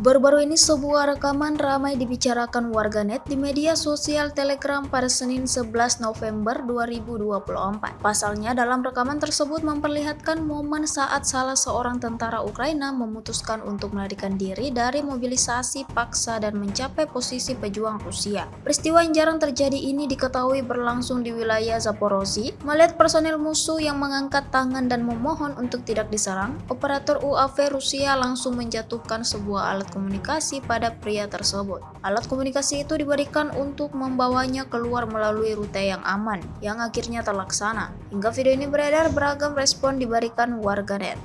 Baru-baru ini sebuah rekaman ramai dibicarakan warganet di media sosial Telegram pada Senin 11 November 2024. Pasalnya dalam rekaman tersebut memperlihatkan momen saat salah seorang tentara Ukraina memutuskan untuk melarikan diri dari mobilisasi paksa dan mencapai posisi pejuang Rusia. Peristiwa yang jarang terjadi ini diketahui berlangsung di wilayah Zaporozhye. Melihat personil musuh yang mengangkat tangan dan memohon untuk tidak diserang, operator UAV Rusia langsung menjatuhkan sebuah alat komunikasi pada pria tersebut. Alat komunikasi itu diberikan untuk membawanya keluar melalui rute yang aman, yang akhirnya terlaksana. Hingga video ini beredar, beragam respon diberikan warganet.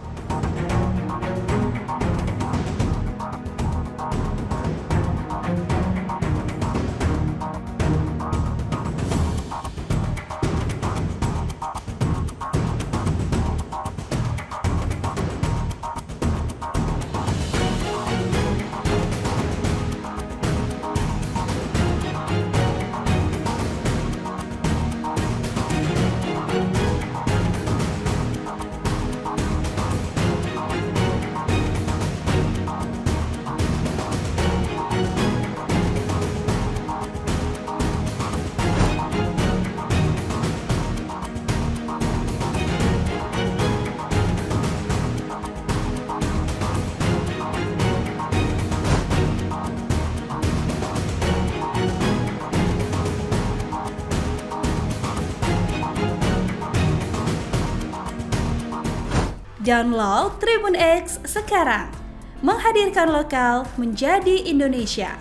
Download Tribun X sekarang, menghadirkan lokal menjadi Indonesia.